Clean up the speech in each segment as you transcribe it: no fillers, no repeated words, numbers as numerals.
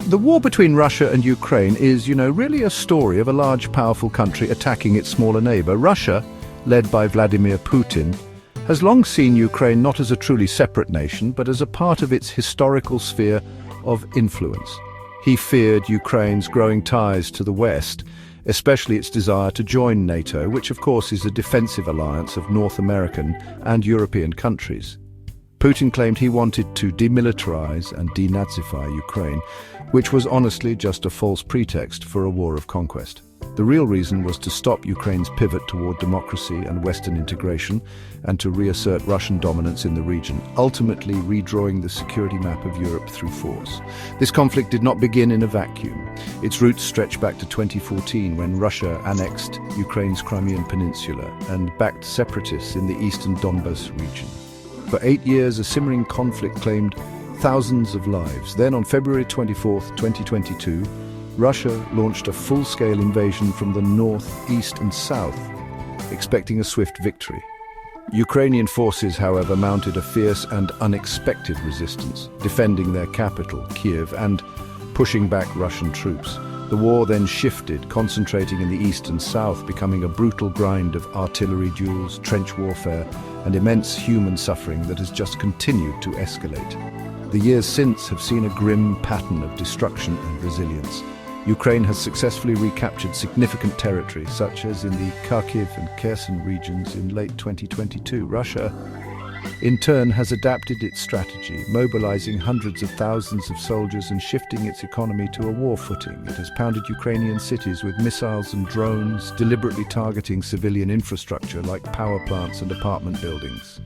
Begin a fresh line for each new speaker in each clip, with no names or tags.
The war between Russia and Ukraine is, really a story of a large, powerful country attacking its smaller neighbor. Russia, led by Vladimir Putin, has long seen Ukraine not as a truly separate nation, but as a part of its historical sphere of influence. He feared Ukraine's growing ties to the West, especially its desire to join NATO, which of course is a defensive alliance of North American and European countries. Putin claimed he wanted to demilitarize and denazify Ukraine, which was honestly just a false pretext for a war of conquest. The real reason was to stop Ukraine's pivot toward democracy and Western integration and to reassert Russian dominance in the region, ultimately redrawing the security map of Europe through force. This conflict did not begin in a vacuum. Its roots stretch back to 2014 when Russia annexed Ukraine's Crimean Peninsula and backed separatists in the eastern Donbas region. For 8 years, a simmering conflict claimed thousands of lives. Then on February 24, 2022, Russia launched a full-scale invasion from the north, east and south, expecting a swift victory. Ukrainian forces, however, mounted a fierce and unexpected resistance, defending their capital, Kiev, and pushing back Russian troops. The war then shifted, concentrating in the east and south, becoming a brutal grind of artillery duels, trench warfare, and immense human suffering that has just continued to escalate. The years since have seen a grim pattern of destruction and resilience. Ukraine has successfully recaptured significant territory, such as in the Kharkiv and Kherson regions in late 2022. Russia, in turn, has adapted its strategy, mobilizing hundreds of thousands of soldiers and shifting its economy to a war footing. It has pounded Ukrainian cities with missiles and drones, deliberately targeting civilian infrastructure like power plants and apartment buildings.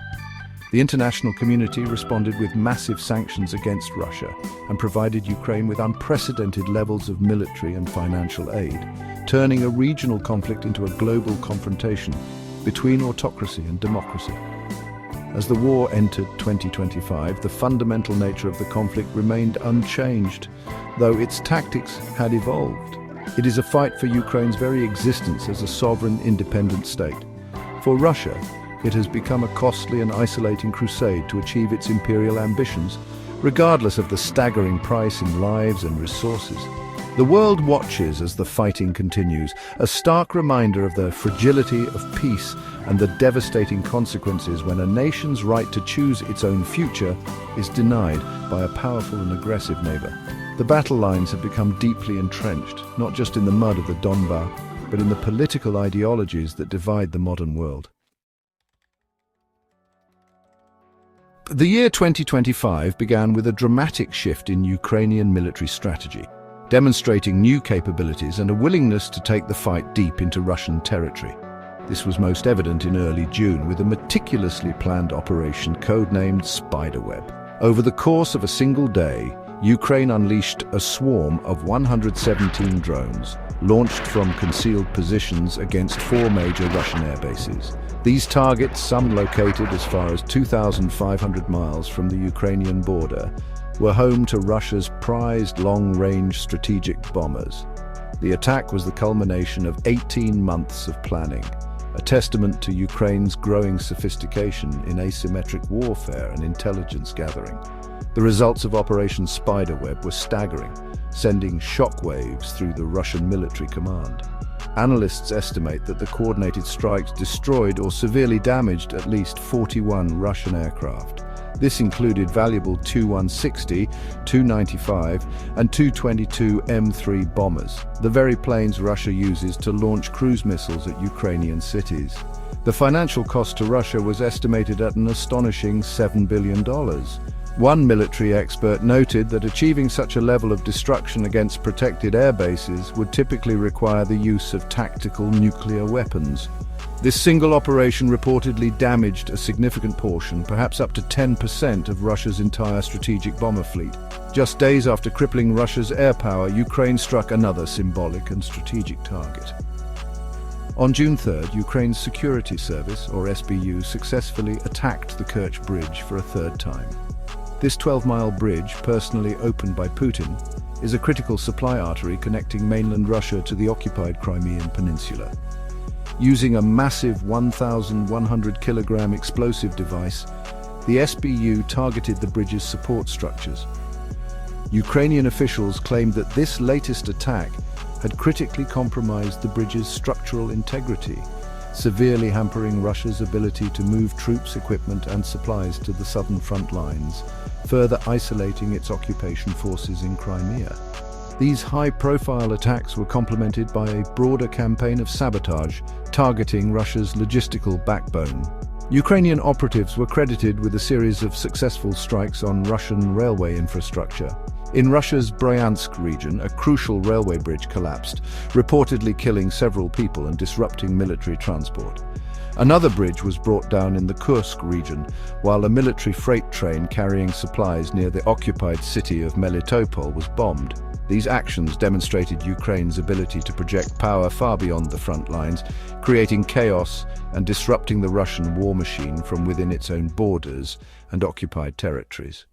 The international community responded with massive sanctions against Russia and provided Ukraine with unprecedented levels of military and financial aid, turning a regional conflict into a global confrontation between autocracy and democracy. As the war entered 2025, the fundamental nature of the conflict remained unchanged, though its tactics had evolved. It is a fight for Ukraine's very existence as a sovereign, independent state. For Russia, it has become a costly and isolating crusade to achieve its imperial ambitions, regardless of the staggering price in lives and resources. The world watches as the fighting continues, a stark reminder of the fragility of peace and the devastating consequences when a nation's right to choose its own future is denied by a powerful and aggressive neighbor. The battle lines have become deeply entrenched, not just in the mud of the Donbas, but in the political ideologies that divide the modern world. The year 2025 began with a dramatic shift in Ukrainian military strategy, demonstrating new capabilities and a willingness to take the fight deep into Russian territory. This was most evident in early June with a meticulously planned operation codenamed Spiderweb. Over the course of a single day, Ukraine unleashed a swarm of 117 drones, launched from concealed positions against 4 major Russian air bases. These targets, some located as far as 2,500 miles from the Ukrainian border, were home to Russia's prized long-range strategic bombers. The attack was the culmination of 18 months of planning, a testament to Ukraine's growing sophistication in asymmetric warfare and intelligence gathering. The results of Operation Spiderweb were staggering, sending shockwaves through the Russian military command. Analysts estimate that the coordinated strikes destroyed or severely damaged at least 41 Russian aircraft. This included valuable Tu-160, Tu-95 and Tu-22 M3 bombers, the very planes Russia uses to launch cruise missiles at Ukrainian cities. The financial cost to Russia was estimated at an astonishing $7 billion. One military expert noted that achieving such a level of destruction against protected air bases would typically require the use of tactical nuclear weapons. This single operation reportedly damaged a significant portion, perhaps up to 10% of Russia's entire strategic bomber fleet. Just days after crippling Russia's air power, Ukraine struck another symbolic and strategic target. On June 3rd, Ukraine's security service, or SBU, successfully attacked the Kerch Bridge for a third time. This 12-mile bridge, personally opened by Putin, is a critical supply artery connecting mainland Russia to the occupied Crimean Peninsula. Using a massive 1,100-kilogram explosive device, the SBU targeted the bridge's support structures. Ukrainian officials claimed that this latest attack had critically compromised the bridge's structural integrity, severely hampering Russia's ability to move troops, equipment and supplies to the southern front lines, further isolating its occupation forces in Crimea. These high-profile attacks were complemented by a broader campaign of sabotage targeting Russia's logistical backbone. Ukrainian operatives were credited with a series of successful strikes on Russian railway infrastructure. In Russia's Bryansk region, a crucial railway bridge collapsed, reportedly killing several people and disrupting military transport. Another bridge was brought down in the Kursk region, while a military freight train carrying supplies near the occupied city of Melitopol was bombed. These actions demonstrated Ukraine's ability to project power far beyond the front lines, creating chaos and disrupting the Russian war machine from within its own borders and occupied territories.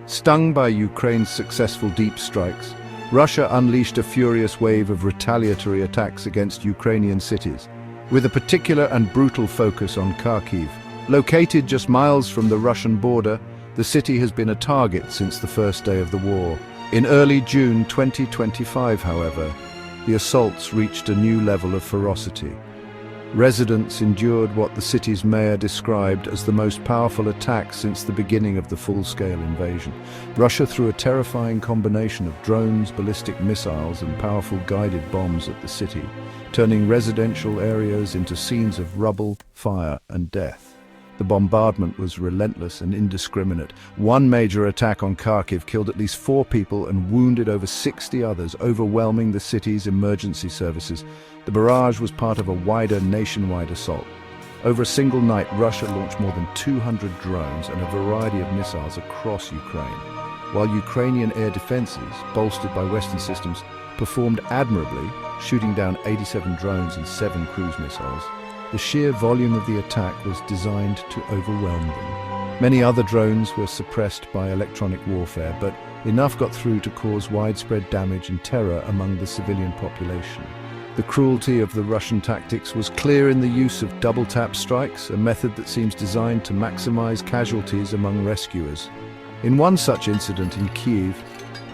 Stung by Ukraine's successful deep strikes, Russia unleashed a furious wave of retaliatory attacks against Ukrainian cities, with a particular and brutal focus on Kharkiv. Located just miles from the Russian border, the city has been a target since the first day of the war. In early June 2025, however, the assaults reached a new level of ferocity. Residents endured what the city's mayor described as the most powerful attack since the beginning of the full-scale invasion. Russia threw a terrifying combination of drones, ballistic missiles, and powerful guided bombs at the city, turning residential areas into scenes of rubble, fire, and death. The bombardment was relentless and indiscriminate. One major attack on Kharkiv killed at least 4 people and wounded over 60 others, overwhelming the city's emergency services. The barrage was part of a wider nationwide assault. Over a single night, Russia launched more than 200 drones and a variety of missiles across Ukraine. While Ukrainian air defenses, bolstered by Western systems, performed admirably, shooting down 87 drones and 7 cruise missiles, the sheer volume of the attack was designed to overwhelm them. Many other drones were suppressed by electronic warfare, but enough got through to cause widespread damage and terror among the civilian population. The cruelty of the Russian tactics was clear in the use of double-tap strikes, a method that seems designed to maximize casualties among rescuers. In one such incident in Kyiv,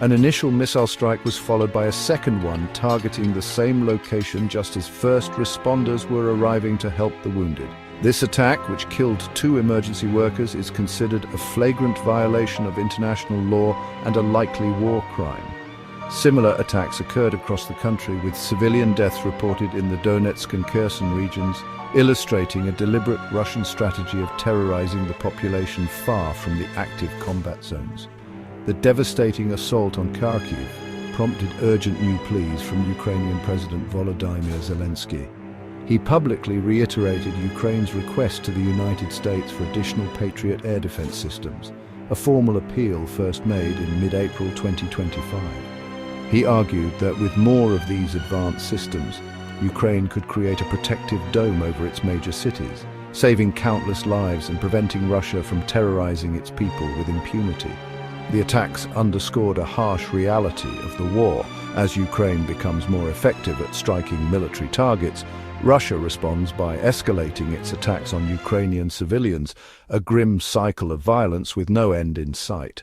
an initial missile strike was followed by a second one targeting the same location just as first responders were arriving to help the wounded. This attack, which killed 2 emergency workers, is considered a flagrant violation of international law and a likely war crime. Similar attacks occurred across the country, with civilian deaths reported in the Donetsk and Kherson regions, illustrating a deliberate Russian strategy of terrorizing the population far from the active combat zones. The devastating assault on Kharkiv prompted urgent new pleas from Ukrainian President Volodymyr Zelensky. He publicly reiterated Ukraine's request to the United States for additional Patriot air defense systems, a formal appeal first made in mid-April 2025. He argued that with more of these advanced systems, Ukraine could create a protective dome over its major cities, saving countless lives and preventing Russia from terrorizing its people with impunity. The attacks underscored a harsh reality of the war. As Ukraine becomes more effective at striking military targets, Russia responds by escalating its attacks on Ukrainian civilians, a grim cycle of violence with no end in sight.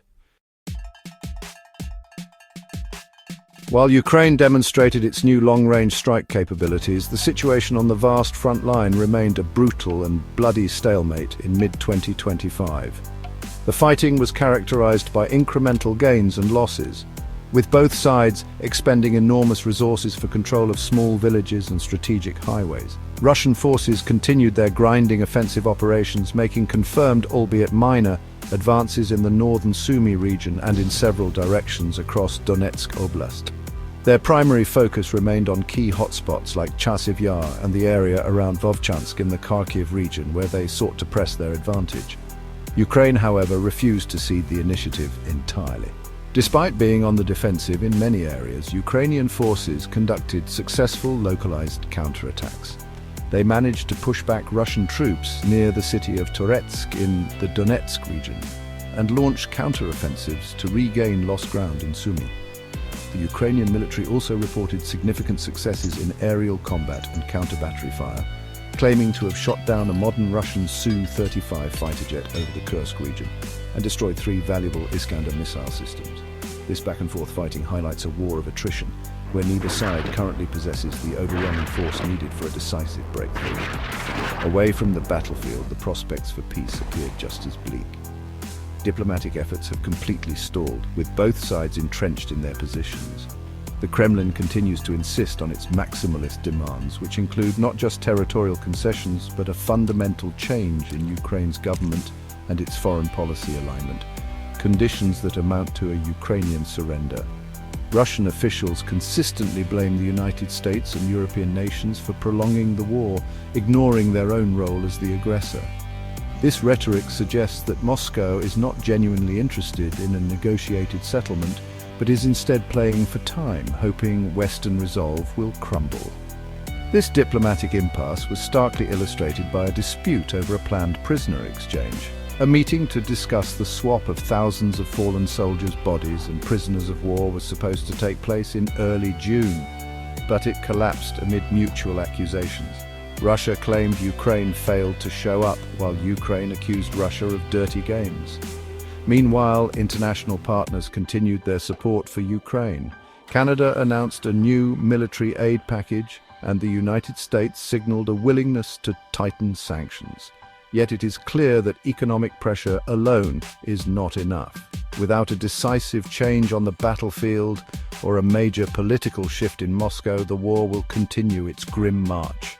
While Ukraine demonstrated its new long-range strike capabilities, the situation on the vast front line remained a brutal and bloody stalemate in mid-2025. The fighting was characterized by incremental gains and losses, with both sides expending enormous resources for control of small villages and strategic highways. Russian forces continued their grinding offensive operations, making confirmed, albeit minor, advances in the northern Sumy region and in several directions across Donetsk Oblast. Their primary focus remained on key hotspots like Chasiv Yar and the area around Vovchansk in the Kharkiv region, where they sought to press their advantage. Ukraine, however, refused to cede the initiative entirely. Despite being on the defensive in many areas, Ukrainian forces conducted successful localized counterattacks. They managed to push back Russian troops near the city of Toretsk in the Donetsk region and launch counteroffensives to regain lost ground in Sumy. The Ukrainian military also reported significant successes in aerial combat and counter-battery fire, claiming to have shot down a modern Russian Su-35 fighter jet over the Kursk region and destroyed 3 valuable Iskander missile systems. This back-and-forth fighting highlights a war of attrition, where neither side currently possesses the overwhelming force needed for a decisive breakthrough. Away from the battlefield, the prospects for peace appeared just as bleak. Diplomatic efforts have completely stalled, with both sides entrenched in their positions. The Kremlin continues to insist on its maximalist demands, which include not just territorial concessions, but a fundamental change in Ukraine's government and its foreign policy alignment, conditions that amount to a Ukrainian surrender. Russian officials consistently blame the United States and European nations for prolonging the war, ignoring their own role as the aggressor. This rhetoric suggests that Moscow is not genuinely interested in a negotiated settlement, but is instead playing for time, hoping Western resolve will crumble. This diplomatic impasse was starkly illustrated by a dispute over a planned prisoner exchange. A meeting to discuss the swap of thousands of fallen soldiers' bodies and prisoners of war was supposed to take place in early June, but it collapsed amid mutual accusations. Russia claimed Ukraine failed to show up, while Ukraine accused Russia of dirty games. Meanwhile, international partners continued their support for Ukraine. Canada announced a new military aid package, and the United States signaled a willingness to tighten sanctions. Yet it is clear that economic pressure alone is not enough. Without a decisive change on the battlefield or a major political shift in Moscow, the war will continue its grim march,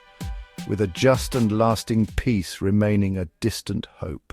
with a just and lasting peace remaining a distant hope.